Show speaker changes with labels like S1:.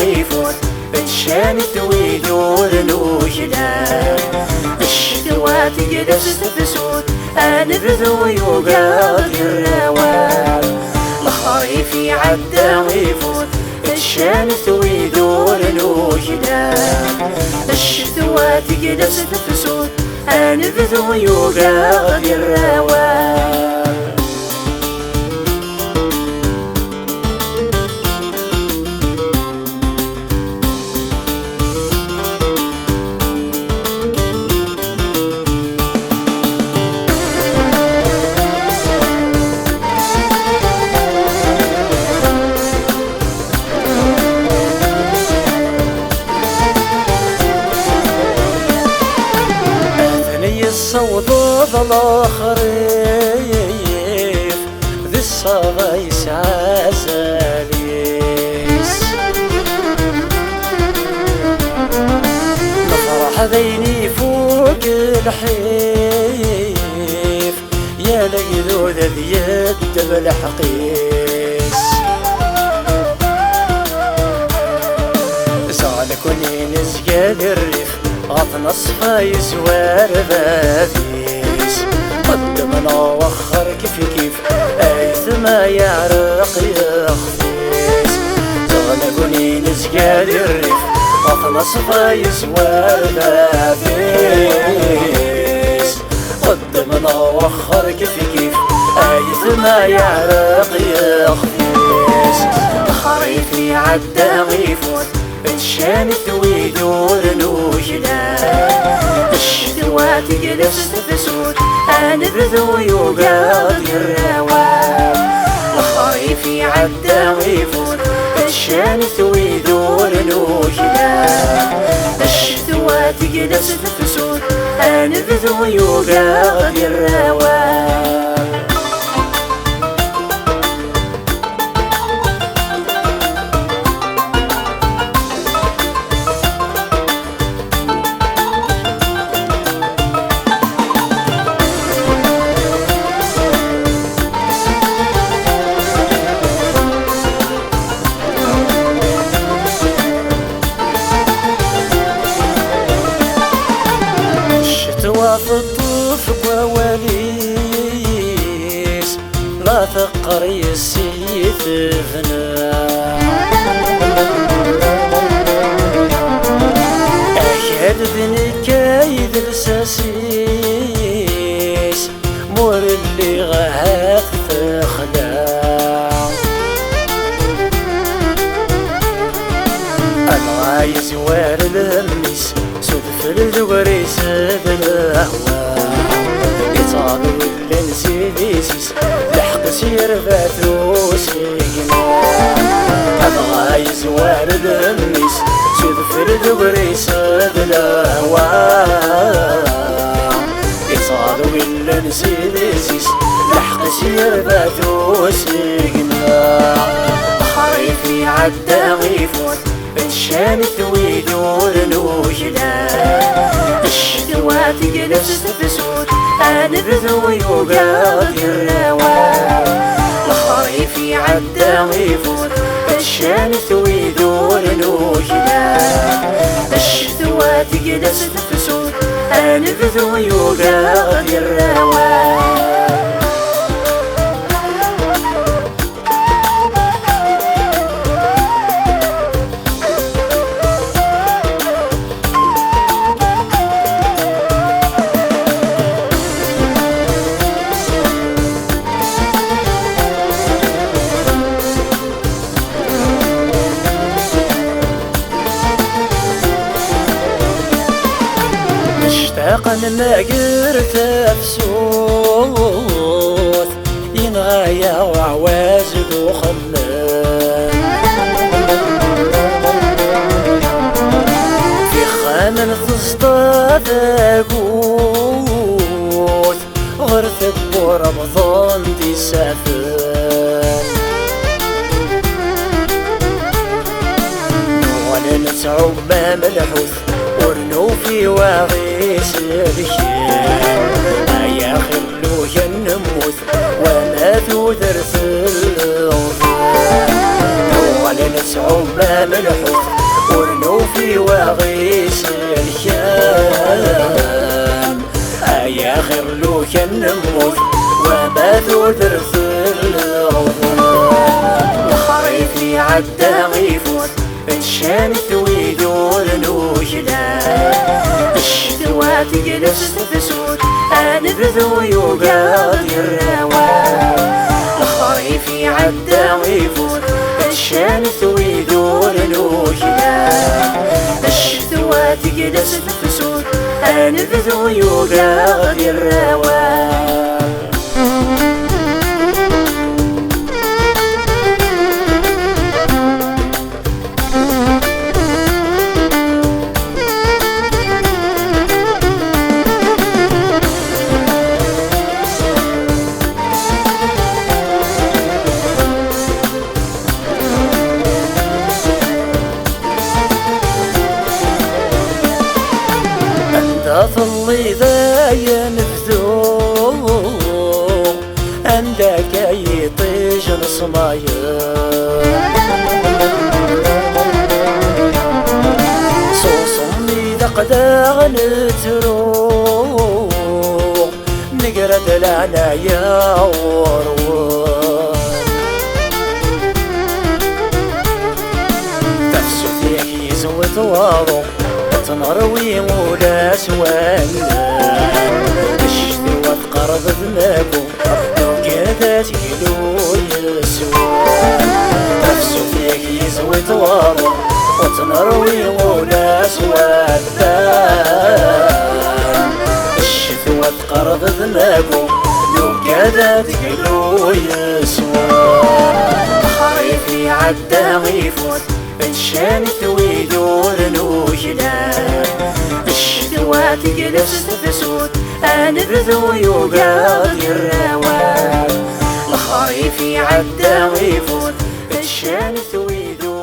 S1: يفوت بتشان تويد ورنوشنا الشتوات جلس تفسود أنا بذو يوقات الروال الخريف يعدى ويفوت بتشان تويد ورنوشنا الشتوات جلس تفسود أنا بذو يوقات الروال الصوت الآخريف ذي الصغيس عزاليس نفرح ذيني فوق الحيف يا ليلو ذا اليد بالحقيس زعلكوني نزقال الريف غطنا الصفايس واربابيس قدمنا وخر كيف ايث ما يعرق يخفيس زغلقوني نزقال الريف غطنا الصفايس واربابيس قدمنا وخر كيف ايث ما يعرق يخفيس الخريف يعدى ويفوت بتشان تويد ورنوشنا الشتوات جلس تفسود أنا بذو يوقات الروال الخريف يعدى ويفوت بتشان تويد ورنوشنا الشتوات جلس تفسود أنا بذو يوقات الروال في الطوف ووليس لا ثقر يسيث فنا أكاد ذني كايد الساسيس مور اللي غاث تخدع الغايز وار الهميس سدف الدوريس بالهواء يطالب اللي نسيبيسيس لحق سير فاتوسي الغايز وار الهميس سدف الدوريس بالهواء يطالب اللي نسيبيسيس لحق سير فاتوسي الخريف يعدى ويفوت بتشان تويد ورنوشنا الشتوات جلس تفسود أنا بذو يوقات الروال الخريف يعدى ويفوت بتشان تويد ورنوشنا الشتوات جلس تفسود أنا بذو يوقات الروال مشتاقا ما قرت افسوث ينغايا وعوازد وخلان في خامن تصطاد اقوث غرثك ورمضان دي سافن نوعنا نتعب ما ملحوث ورنو في واغيس بكين يا خلو ينموت وما تودرس الأوفان وعلى صعوبة ملحوظ ورنوفي واغيس الكان يا خير لو كان نموت وما ثوثرث الخريف لي عدا غيفوت انشان ثويدور نوشلان الشتوى تجلس تفسود انبذو يوقاض الروان الخريف عدا غيفوت انشان ثويدور نوشلان الشتوى تجلس تفسود انبذو يوقاض الروان ظلي ذا ينفذو عندك يطيج نصمايا صوصمي دقداغ نترو نقرد العنايا وروان تفسو فيك يزوت وارو تنروي ولا سوانا الشتوى تقرب ذنبو لو قادت يلو يسوان نفسو فيك يزوي توارو وتنروي ولا سوانا الشتوى تقرب ذنبو لو قادت يلو يسوان خريفي عدا غيفوت انشان ثويدور نوشلان الشتوى تجلس تفسود انبذو يوقاض الروان الخريف عدا غيفوت انشان ثويدور